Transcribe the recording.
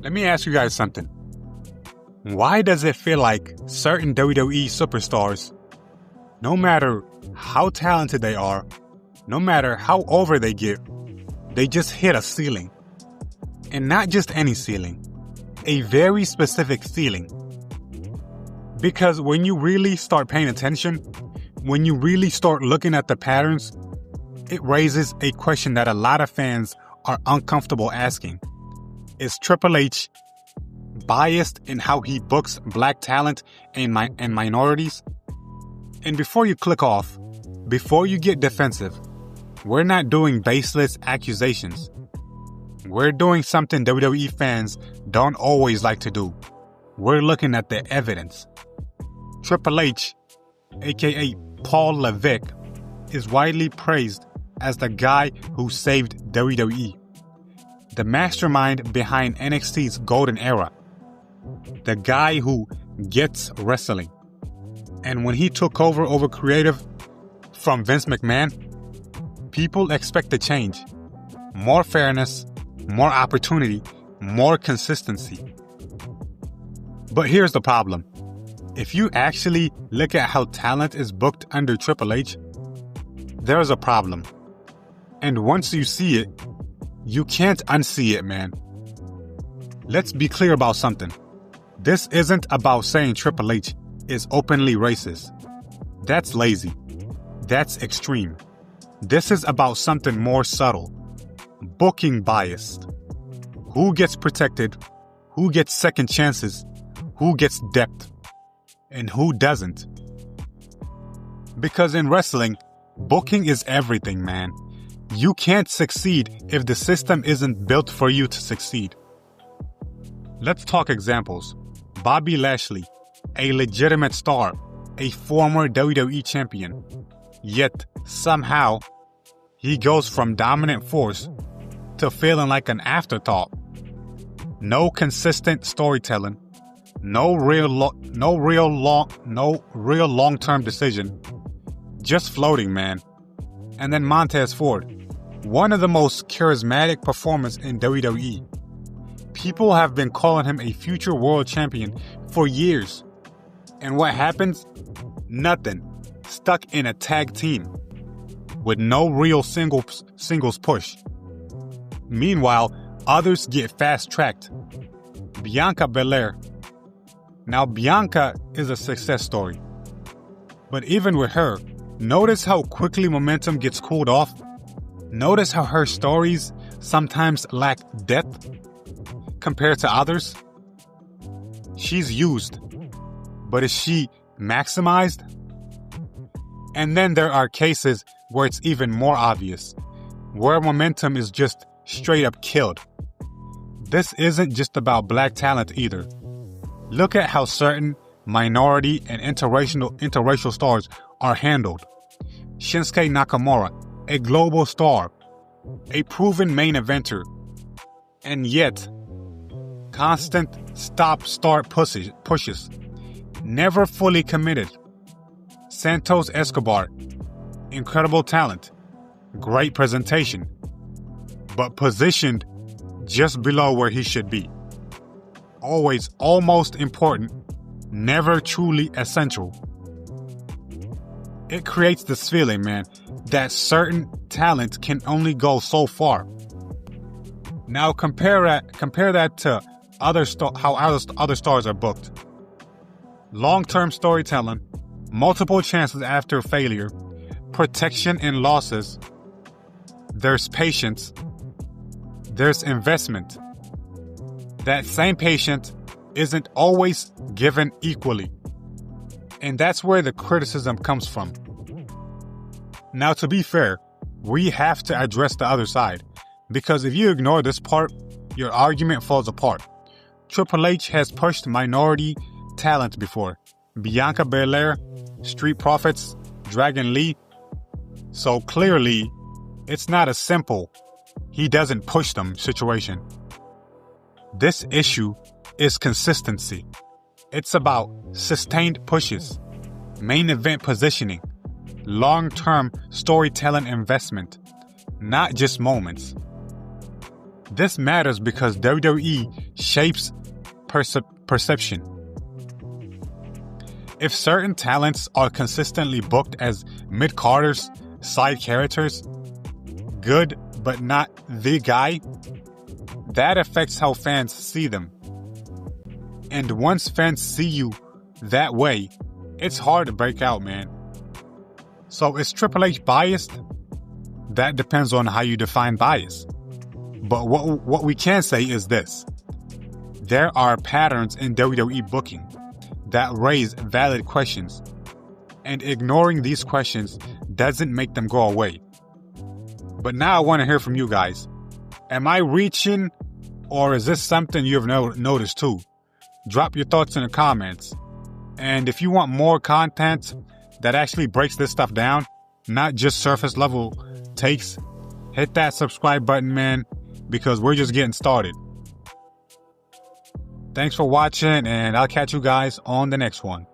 Let me ask you guys something. Why does it feel like certain WWE superstars, no matter how talented they are, no matter how over they get, they just hit a ceiling? And not just any ceiling, a very specific ceiling. Because when you really start paying attention, when you really start looking at the patterns, it raises a question that a lot of fans are uncomfortable asking. Is Triple H biased in how he books black talent and minorities? And before you click off, before you get defensive, we're not doing baseless accusations. We're doing something WWE fans don't always like to do. We're looking at the evidence. Triple H, aka Paul Levesque, is widely praised as the guy who saved WWE. The mastermind behind NXT's golden era. The guy who gets wrestling. And when he took over creative from Vince McMahon, people expect a change. More fairness, more opportunity, more consistency. But here's the problem. If you actually look at how talent is booked under Triple H, there's a problem. And once you see it, you can't unsee it, man. Let's be clear about something. This isn't about saying Triple H is openly racist. That's lazy. That's extreme. This is about something more subtle. Booking bias. Who gets protected? Who gets second chances? Who gets depth? And who doesn't? Because in wrestling, booking is everything, man. You can't succeed if the system isn't built for you to succeed. Let's talk examples. Bobby Lashley, a legitimate star, a former WWE champion. Yet, somehow, he goes from dominant force to feeling like an afterthought. No consistent storytelling. No real long-term decision. Just floating, man. And then Montez Ford, one of the most charismatic performers in WWE. People have been calling him a future world champion for years. And what happens? Nothing. Stuck in a tag team with no real singles push. Meanwhile, others get fast-tracked. Bianca Belair. Now, Bianca is a success story. But even with her, notice how quickly momentum gets cooled off. Notice how her stories sometimes lack depth compared to others. She's used, but is she maximized? And then there are cases where it's even more obvious, where momentum is just straight up killed. This isn't just about black talent either. Look at how certain minority and interracial stars are handled. Shinsuke Nakamura, a global star, a proven main eventer, and yet constant stop-start pushes, never fully committed. Santos Escobar, incredible talent, great presentation, but positioned just below where he should be. Always almost important, never truly essential. It creates this feeling, man, that certain talent can only go so far. Now compare that to how other stars are booked. Long-term storytelling, multiple chances after failure, protection in losses. There's patience. There's investment. That same patient isn't always given equally. And that's where the criticism comes from. Now, to be fair, we have to address the other side. Because if you ignore this part, your argument falls apart. Triple H has pushed minority talent before. Bianca Belair, Street Profits, Dragon Lee. So clearly, it's not a simple, he doesn't push them situation. This issue is consistency. It's about sustained pushes, main event positioning, long-term storytelling investment, not just moments. This matters because WWE shapes perception. If certain talents are consistently booked as mid-carders, side characters, good but not the guy, that affects how fans see them. And once fans see you that way, it's hard to break out, man. So is Triple H biased? That depends on how you define bias. But what we can say is this. There are patterns in WWE booking that raise valid questions, and ignoring these questions doesn't make them go away. But now I want to hear from you guys. Am I reaching, or is this something you've noticed too? Drop your thoughts in the comments. And if you want more content that actually breaks this stuff down, not just surface level takes, hit that subscribe button, man, because we're just getting started. Thanks for watching, and I'll catch you guys on the next one.